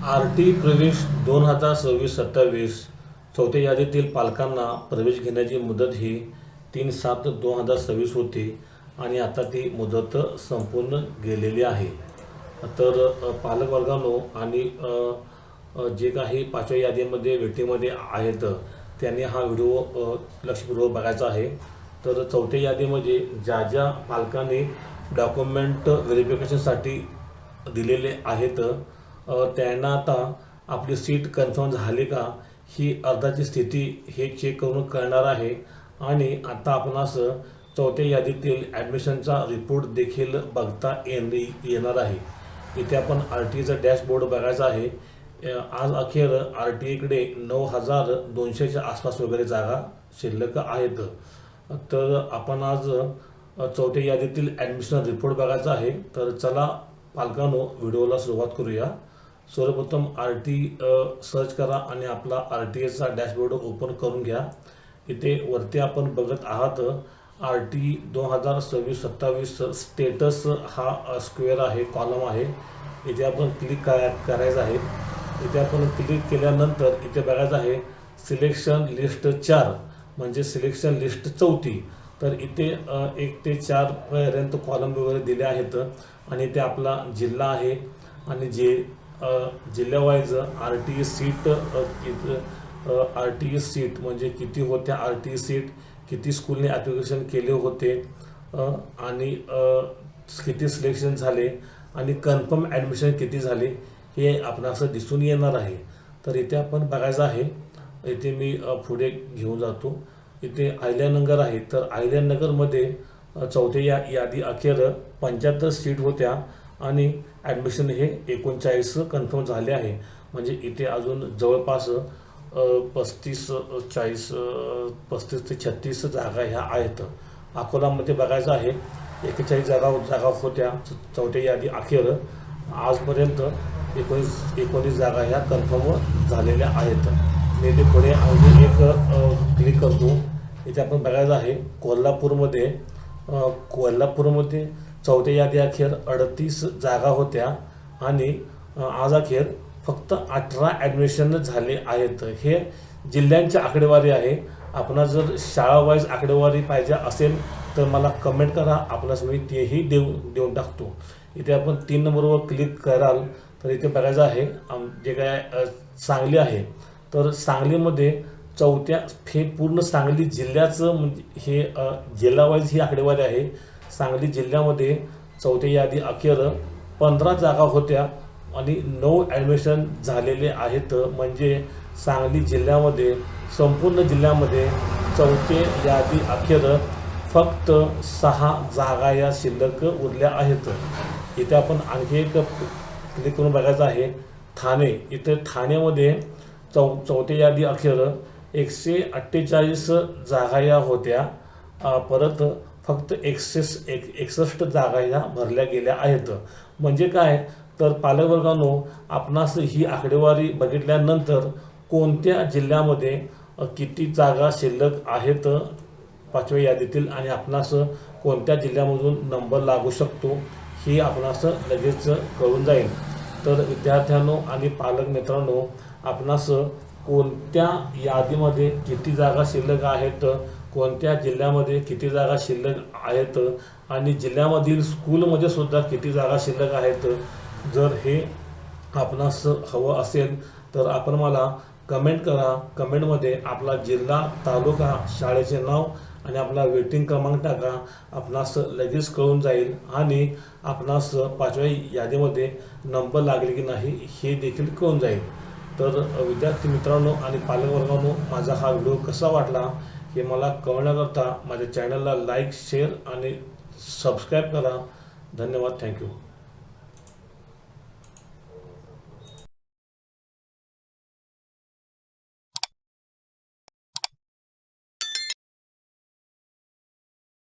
RT प्रवेश 2026-27 चौथ्या यादीतील पालकांना प्रवेश घेण्याची मुदत ही 3/7/2026 होती आणि आता ती मुदत संपून गेलेली आहे. तर पालक वर्गानो आणि जे काही पाचव्या यादीमध्ये वेटिंगमध्ये आहेत त्यांनी हा व्हिडिओ लक्षपूर्वक बघायचा आहे. तर चौथ्या यादीमध्ये ज्या ज्या पालकांनी डॉक्युमेंट व्हेरिफिकेशनसाठी दिलेले आहेत त्यांना आता आपली सीट कन्फर्म झाली का ही अर्जाची स्थिती हे चेक करून कळणार आहे. आणि आता आपणास चौथ्या यादीतील ॲडमिशनचा रिपोर्ट देखील बघता येणार आहे. इथे आपण आर टी ईचा डॅशबोर्ड बघायचा आहे. आज अखेर आर टी ईकडे 9,200च्या आसपास वगैरे जागा शिल्लक आहेत. तर आपण आज चौथ्या यादीतील ॲडमिशन रिपोर्ट बघायचा आहे. तर चला पालकांनो व्हिडिओला सुरुवात करूया. सर्वप्रथम आर टी सर्च करा आणि आपला आर टी एचा डॅशबोर्ड ओपन करून घ्या. इथे वरती आपण बघत आहात आर टी 2026-27 स्टेटस हा स्क्वेअर आहे, कॉलम आहे. इथे आपण क्लिक करायचं आहे. इथे आपण क्लिक केल्यानंतर इथे बघायचं आहे सिलेक्शन लिस्ट 4 म्हणजे सिलेक्शन लिस्ट 4थी. तर इथे 1 ते 4 पर्यंत कॉलम वगैरे दिले आहेत आणि इथे आपला जिल्हा आहे आणि जिल्ह्यावाईज R T seat R T seat म्हणजे किती होत्या, आर टी सीट किती स्कूलने ॲप्लिकेशन केले होते आणि किती सिलेक्शन झाले आणि कन्फर्म ॲडमिशन किती झाले हे आपणास दिसून येणार आहे. तर इथे आपण बघायचं आहे. इथे मी पुढे घेऊन जातो. इथे अहिल्यानगर आहे. तर अहिल्यानगरमध्ये चौथ्या यादी अखेर 75 सीट होत्या आणि ॲडमिशन हे 39 कन्फर्म झाले आहे. म्हणजे इथे अजून जवळपास 35 ते 36 जागा ह्या आहेत. अकोलामध्ये बघायचं आहे 41 जागा होत्या चौथ्या यादी अखेर. आजपर्यंत 19 जागा ह्या कन्फर्म झालेल्या आहेत. मी इथे पुढे अजून एक क्लिक करतो. इथे आपण बघायचं आहे कोल्हापूरमध्ये चौथ्या यादी अखेर 38 जागा होत्या आणि आज अखेर फक्त 18 ॲडमिशन झाले आहेत. हे जिल्ह्यांची आकडेवारी आहे. आपणास जर शाळावाईज आकडेवारी पाहिजे असेल तर मला कमेंट करा, आपणास मी तेही देऊन टाकतो. इथे आपण 3 नंबरवर क्लिक कराल तर इथे बघायचं आहे जे काय सांगली आहे. तर सांगलीमध्ये हे पूर्ण सांगली जिल्ह्याचं म्हणजे हे जिल्हावाईज ही आकडेवारी आहे. सांगली जिल्ह्यामध्ये चौथ्या यादी अखेर 15 जागा होत्या आणि 9 ॲडमिशन झालेले आहेत. म्हणजे सांगली जिल्ह्यामध्ये संपूर्ण जिल्ह्यामध्ये चौथ्या यादी अखेर फक्त 6 जागा या शिल्लक उरल्या आहेत. इथे आपण आणखी एक क्लिक करून बघायचं आहे ठाणे. इथे ठाण्यामध्ये चौथ्या यादी अखेर 148 जागा या होत्या. परत फक्त 61 जागा ह्या भरल्या गेल्या आहेत. म्हणजे काय तर पालकवर्गानो आपणास ही आकडेवारी बघितल्यानंतर कोणत्या जिल्ह्यामध्ये किती जागा शिल्लक आहेत पाचव्या यादीतील आणि आपणास कोणत्या जिल्ह्यामधून नंबर लागू शकतो हे आपणास लगेच कळून जाईल. तर विद्यार्थ्यांनो आणि पालक मित्रांनो आपणास कोणत्या यादीमध्ये किती जागा शिल्लक आहेत, कोणत्या जिल्ह्यामध्ये किती जागा शिल्लक आहेत आणि जिल्ह्यामधील स्कूलमध्ये सुद्धा किती जागा शिल्लक आहेत, जर हे आपणास हवं असेल तर आपण मला कमेंट करा. कमेंटमध्ये आपला जिल्हा, तालुका, शाळेचे नाव आणि आपला वेटिंग क्रमांक टाका. आपणास लगेच कळून जाईल आणि आपणास पाचव्या यादीमध्ये नंबर लागले की नाही हे देखील कळून जाईल. तर विद्यार्थी मित्रांनो आणि पालकवर्गांनो माझा हा व्हिडिओ कसा वाटला हे मला कळवण्याकरता माझ्या चॅनलला लाईक, शेअर आणि सबस्क्राईब करा. धन्यवाद. थँक्यू.